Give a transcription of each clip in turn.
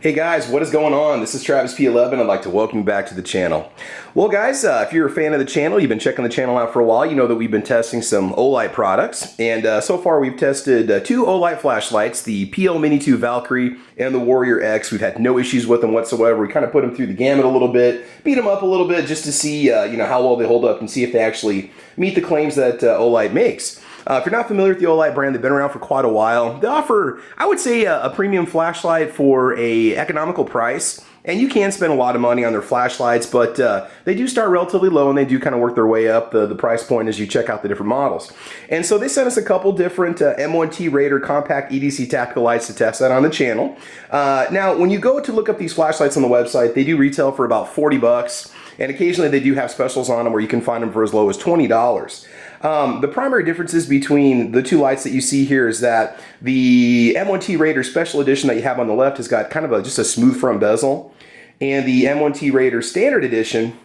Hey guys, what is going on? This is Travis P11. I'd like to welcome you back to the channel. Well guys, if you're a fan of the channel, you've been checking the channel out for a while, you know that we've been testing some Olight products. And so far we've tested two Olight flashlights, the PL Mini 2 Valkyrie and the Warrior X. We've had no issues with them whatsoever. We kind of put them through the gamut a little bit, beat them up a little bit just to see how well they hold up and see if they actually meet the claims that Olight makes. If you're not familiar with the Olight brand, they've been around for quite a while. They offer, I would say, a premium flashlight for an economical price. And you can spend a lot of money on their flashlights, but they do start relatively low and they do kind of work their way up the price point as you check out the different models. And so they sent us a couple different M1T Raider compact EDC tactical lights to test that on the channel. Now, when you go to look up these flashlights on the website, they do retail for about 40 bucks. And occasionally they do have specials on them where you can find them for as low as $20. The primary differences between the two lights that you see here is that the M1T Raider Special Edition that you have on the left has got kind of just a smooth front bezel, and the M1T Raider Standard Edition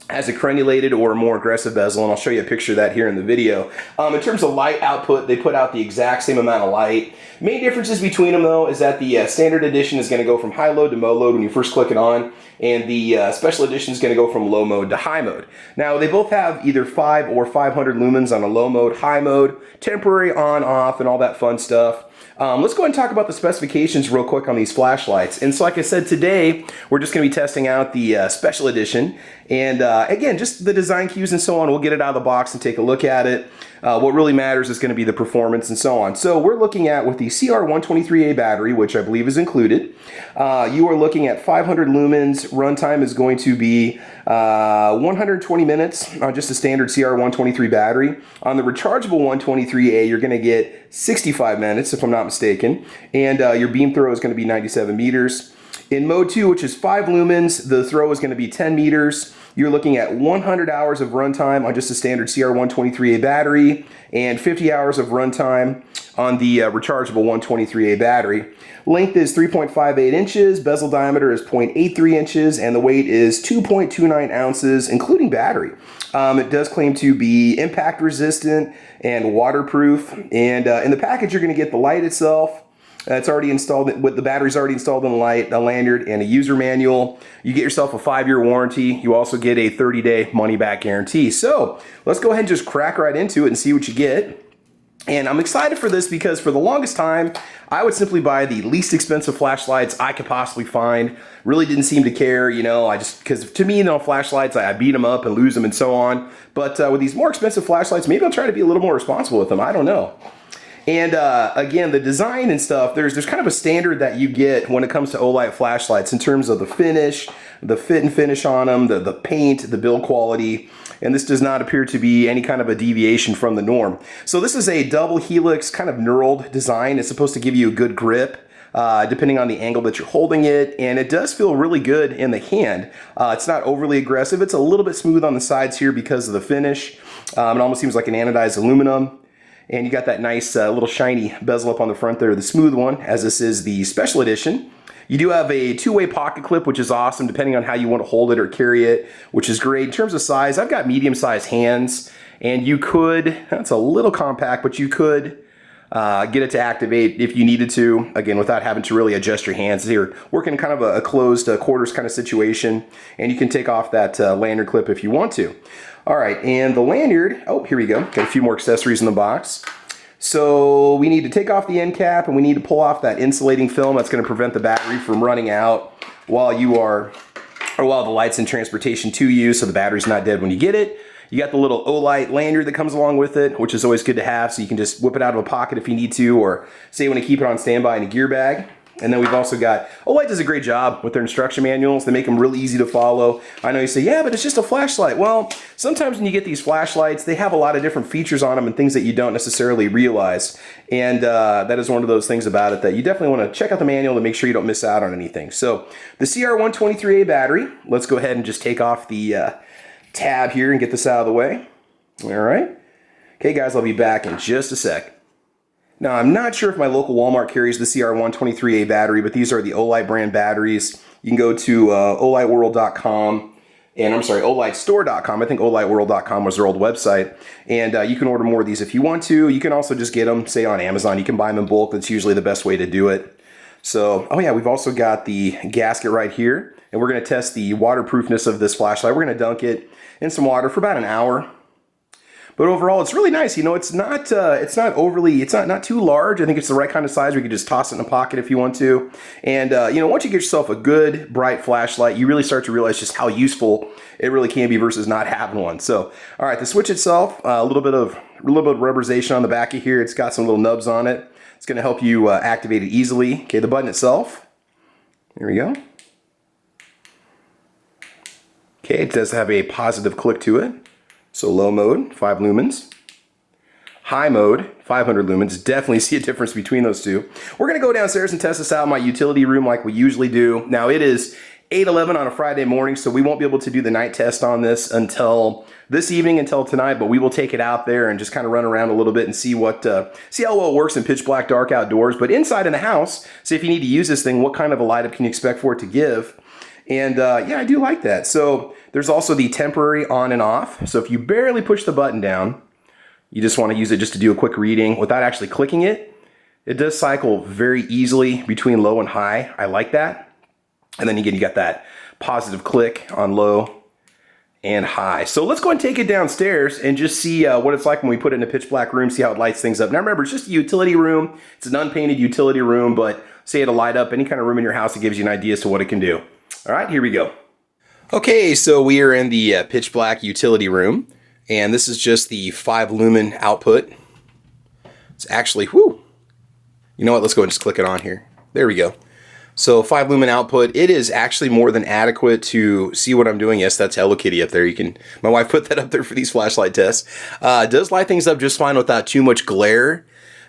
has a crenulated or more aggressive bezel, and I'll show you a picture of that here in the video. In terms of light output, they put out the exact same amount of light. Main differences between them though is that the Standard Edition is going to go from high load to low load when you first click it on, and the Special Edition is going to go from low mode to high mode. Now they both have either 5 or 500 lumens on a low mode, high mode, temporary on, off, and all that fun stuff. Let's go ahead and talk about the specifications real quick on these flashlights. And so like I said, today we're just going to be testing out the Special Edition. And again, just the design cues and so on, we'll get it out of the box and take a look at it. What really matters is going to be the performance and so on. So we're looking at with the CR123A battery, which I believe is included. You are looking at 500 lumens. Runtime is going to be 120 minutes on just a standard CR123 battery. On the rechargeable 123A, you're going to get 65 minutes, if I'm not mistaken. And your beam throw is going to be 97 meters. In mode 2, which is 5 lumens, the throw is going to be 10 meters. You're looking at 100 hours of runtime on just a standard CR123A battery and 50 hours of runtime on the rechargeable 123A battery. Length is 3.58 inches, bezel diameter is 0.83 inches, and the weight is 2.29 ounces, including battery. It does claim to be impact resistant and waterproof. And in the package, you're going to get the light itself. It's already installed, with the batteries already installed in the light, a lanyard, and a user manual. You get yourself a 5-year warranty. You also get a 30-day money-back guarantee. So let's go ahead and just crack right into it and see what you get. And I'm excited for this because for the longest time, I would simply buy the least expensive flashlights I could possibly find. Really didn't seem to care, because to me, flashlights, I beat them up and lose them and so on. But with these more expensive flashlights, maybe I'll try to be a little more responsible with them. I don't know. And again, the design and stuff, there's kind of a standard that you get when it comes to Olight flashlights in terms of the finish, the fit and finish on them, the paint, the build quality. And this does not appear to be any kind of a deviation from the norm. So this is a double helix kind of knurled design. It's supposed to give you a good grip depending on the angle that you're holding it. And it does feel really good in the hand. It's not overly aggressive. It's a little bit smooth on the sides here because of the finish. It almost seems like an anodized aluminum. And you got that nice little shiny bezel up on the front there, the smooth one, as this is the Special Edition. You do have a 2-way pocket clip, which is awesome, depending on how you want to hold it or carry it, which is great. In terms of size, I've got medium-sized hands, and you could, that's a little compact, but you could get it to activate if you needed to, again, without having to really adjust your hands. Here, working kind of a closed quarters kind of situation, and you can take off that lanyard clip if you want to. All right, and the lanyard, oh, here we go. Got a few more accessories in the box. So we need to take off the end cap and we need to pull off that insulating film that's going to prevent the battery from running out while the light's in transportation to you, so the battery's not dead when you get it. You got the little Olight lanyard that comes along with it, which is always good to have, so you can just whip it out of a pocket if you need to, or say you want to keep it on standby in a gear bag. And then we've also got, Olight does a great job with their instruction manuals. They make them really easy to follow. I know you say, yeah, but it's just a flashlight. Well, sometimes when you get these flashlights, they have a lot of different features on them and things that you don't necessarily realize. And that is one of those things about it that you definitely want to check out the manual to make sure you don't miss out on anything. So the CR123A battery, let's go ahead and just take off the tab here and get this out of the way. All right. Okay, guys, I'll be back in just a sec. Now, I'm not sure if my local Walmart carries the CR123A battery, but these are the Olight brand batteries. You can go to olightworld.com, and I'm sorry, olightstore.com. I think olightworld.com was their old website. And you can order more of these if you want to. You can also just get them, say, on Amazon. You can buy them in bulk. That's usually the best way to do it. So, oh yeah, we've also got the gasket right here, and we're going to test the waterproofness of this flashlight. We're going to dunk it in some water for about an hour. But overall, it's really nice. You know, it's not too large. I think it's the right kind of size where you can just toss it in a pocket if you want to. And you know, once you get yourself a good bright flashlight, you really start to realize just how useful it really can be versus not having one. So, all right, the switch itself, a little bit of rubberization on the back of here. It's got some little nubs on it. It's going to help you activate it easily. Okay, the button itself. There we go. Okay, it does have a positive click to it. So low mode, 5 lumens. High mode, 500 lumens. Definitely see a difference between those two. We're going to go downstairs and test this out in my utility room like we usually do. Now it is 8:11 on a Friday morning, so we won't be able to do the night test on this until this evening, until tonight, but we will take it out there and just kind of run around a little bit and see see how well it works in pitch black dark outdoors. But inside in the house, see if you need to use this thing, what kind of a light up can you expect for it to give? And yeah, I do like that. So there's also the temporary on and off. So if you barely push the button down, you just want to use it just to do a quick reading without actually clicking it. It does cycle very easily between low and high. I like that. And then again, you got that positive click on low and high. So let's go and take it downstairs and just see what it's like when we put it in a pitch black room, see how it lights things up. Now remember, it's just a utility room. It's an unpainted utility room, but say it'll light up any kind of room in your house. It gives you an idea as to what it can do. All right, here we go. Okay, so we are in the pitch black utility room, and this is just the 5 lumen output. It's actually, whoo, you know what, let's go and just click it on here. There we go. So 5 lumen output, it is actually more than adequate to see what I'm doing. Yes, that's Hello Kitty up there. You can, my wife put that up there for these flashlight tests. It does light things up just fine without too much glare.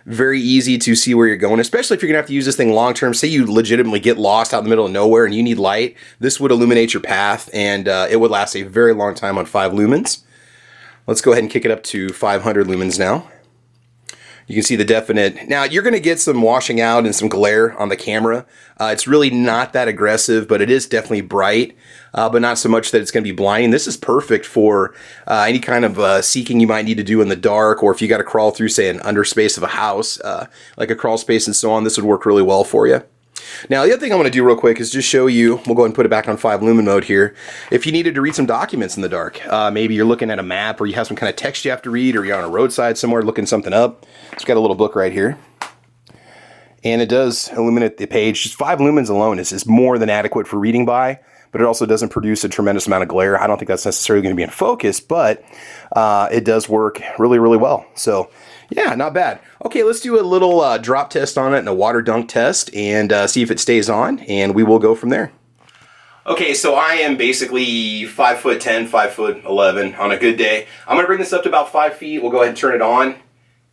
Very easy to see where you're going, especially if you're gonna have to use this thing long term. Say you legitimately get lost out in the middle of nowhere and you need light, this would illuminate your path, and it would last a very long time on 5 lumens. Let's go ahead and kick it up to 500 lumens now. You can see the definite. Now you're gonna get some washing out and some glare on the camera. It's really not that aggressive, but it is definitely bright, but not so much that it's gonna be blinding. This is perfect for any kind of seeking you might need to do in the dark, or if you gotta crawl through, say, an underspace of a house, like a crawl space and so on, this would work really well for you. Now, the other thing I'm going to do real quick is just show you, we'll go ahead and put it back on 5 lumen mode here. If you needed to read some documents in the dark, maybe you're looking at a map or you have some kind of text you have to read, or you're on a roadside somewhere looking something up. It's got a little book right here. And it does illuminate the page. Just 5 lumens alone is more than adequate for reading by, but it also doesn't produce a tremendous amount of glare. I don't think that's necessarily going to be in focus, but it does work really, really well. So yeah, not bad. Okay, let's do a little drop test on it and a water dunk test and see if it stays on, and we will go from there. Okay, so I am basically 5'10", 5'11" on a good day. I'm going to bring this up to about 5 feet. We'll go ahead and turn it on,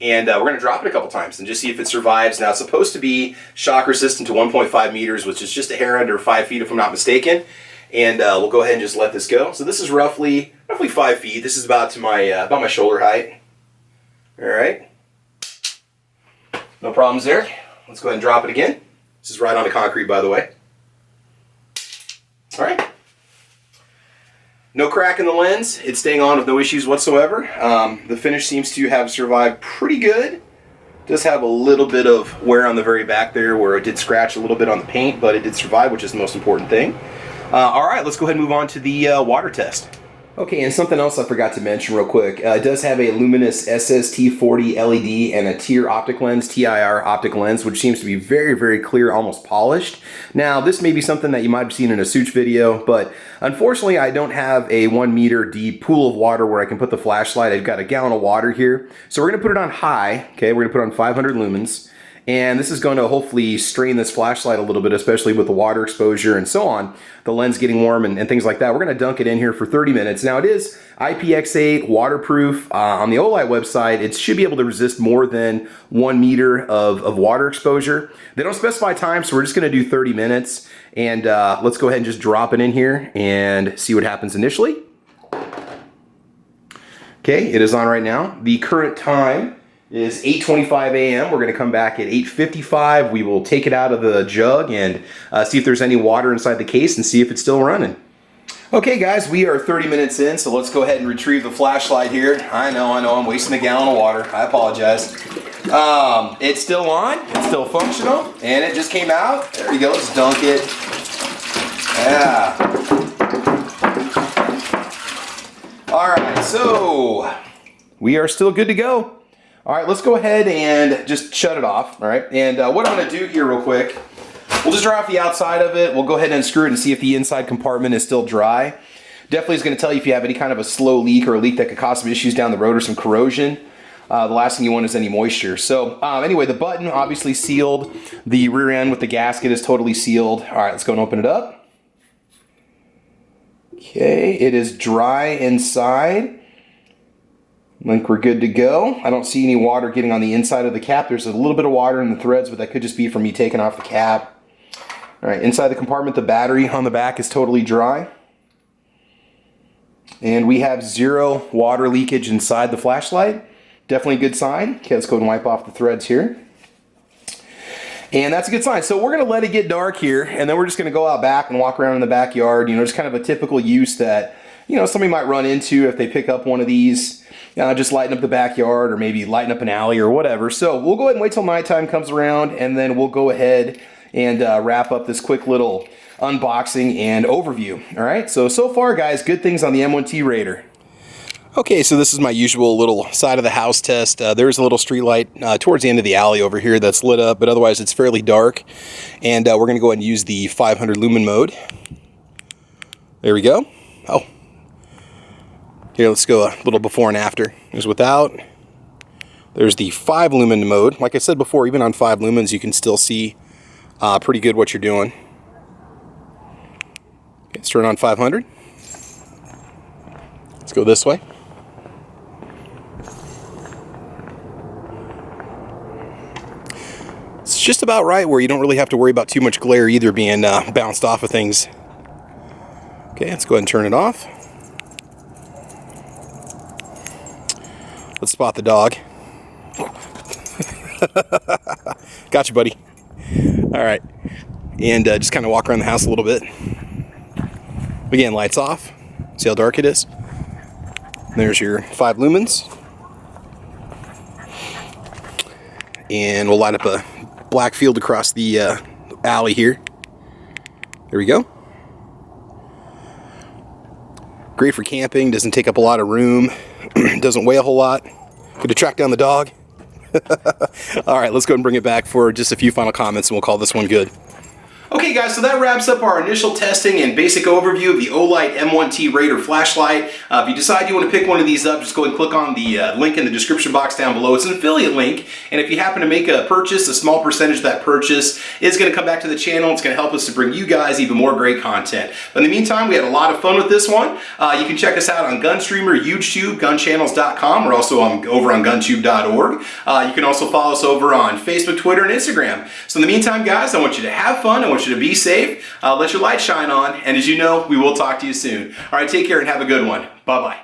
and we're going to drop it a couple times and just see if it survives. Now, it's supposed to be shock resistant to 1.5 meters, which is just a hair under 5 feet if I'm not mistaken. And we'll go ahead and just let this go. So this is roughly 5 feet. This is about to my shoulder height. All right. No problems there. Let's go ahead and drop it again. This is right on the concrete, by the way. All right. No crack in the lens. It's staying on with no issues whatsoever. The finish seems to have survived pretty good. Does have a little bit of wear on the very back there where it did scratch a little bit on the paint, but it did survive, which is the most important thing. All right, let's go ahead and move on to the water test. Okay, and something else I forgot to mention real quick. It does have a luminous SST40 LED and a TIR optic lens, TIR optic lens, which seems to be very, very clear, almost polished. Now, this may be something that you might have seen in a Such video, but unfortunately, I don't have a 1 meter deep pool of water where I can put the flashlight. I've got a gallon of water here. So we're gonna put it on high, okay? We're gonna put it on 500 lumens. And this is going to hopefully strain this flashlight a little bit, especially with the water exposure and so on, the lens getting warm and things like that. We're going to dunk it in here for 30 minutes. Now it is IPX8 waterproof. On the Olight website, it should be able to resist more than 1 meter of water exposure. They don't specify time, so we're just going to do 30 minutes. And let's go ahead and just drop it in here and see what happens initially. Okay, it is on right now. The current time is 8:25 a.m. We're going to come back at 8:55. We will take it out of the jug and see if there's any water inside the case and see if it's still running. Okay guys, we are 30 minutes in, so let's go ahead and retrieve the flashlight here. I know, I'm wasting a gallon of water. I apologize. It's still on, it's still functional, and it just came out. There you go, let's dunk it. Yeah. All right, so we are still good to go. All right, let's go ahead and just shut it off, all right? And what I'm gonna do here real quick, we'll just dry off the outside of it. We'll go ahead and unscrew it and see if the inside compartment is still dry. Definitely is gonna tell you if you have any kind of a slow leak or a leak that could cause some issues down the road or some corrosion. The last thing you want is any moisture. So anyway, the button obviously sealed. The rear end with the gasket is totally sealed. All right, let's go and open it up. Okay, it is dry inside. I think we're good to go. I don't see any water getting on the inside of the cap. There's a little bit of water in the threads, but that could just be from me taking off the cap. All right, inside the compartment, the battery on the back is totally dry. And we have 0 water leakage inside the flashlight. Definitely a good sign. Okay, let's go and wipe off the threads here. And that's a good sign. So we're gonna let it get dark here, and then we're just gonna go out back and walk around in the backyard. You know, just kind of a typical use that, you know, somebody might run into if they pick up one of these. Just lighten up the backyard or maybe lighten up an alley or whatever. So we'll go ahead and wait till nighttime comes around, and then we'll go ahead and wrap up this quick little unboxing and overview. All right, so far guys, good things on the M1T Raider. Okay, so this is my usual little side of the house test. There's a little street light towards the end of the alley over here that's lit up, but otherwise it's fairly dark. And we're gonna go ahead and use the 500 lumen mode. There we go. Oh. Here, let's go a little before and after. There's without. There's the 5 lumen mode. Like I said before, even on 5 lumens, you can still see pretty good what you're doing. Okay, let's turn on 500. Let's go this way. It's just about right where you don't really have to worry about too much glare either being bounced off of things. Okay, let's go ahead and turn it off. Let's spot the dog. Gotcha, buddy. All right, and just kind of walk around the house a little bit. Again, lights off. See how dark it is? There's your 5 lumens. And we'll light up a black field across the alley here. There we go. Great for camping, doesn't take up a lot of room, doesn't weigh a whole lot. Good to track down the dog. All right, let's go and bring it back for just a few final comments and we'll call this one good. Okay guys, so that wraps up our initial testing and basic overview of the Olight M1T Raider flashlight. If you decide you want to pick one of these up, just go and click on the link in the description box down below. It's an affiliate link, and if you happen to make a purchase, a small percentage of that purchase is going to come back to the channel. It's going to help us to bring you guys even more great content. But in the meantime, we had a lot of fun with this one. You can check us out on Gunstreamer, UGEtube, gunchannels.com. We're also over on guntube.org. You can also follow us over on Facebook, Twitter, and Instagram. So in the meantime, guys, I want you to have fun. I want you to be safe. Let your light shine on. And as you know, we will talk to you soon. All right, take care and have a good one. Bye-bye.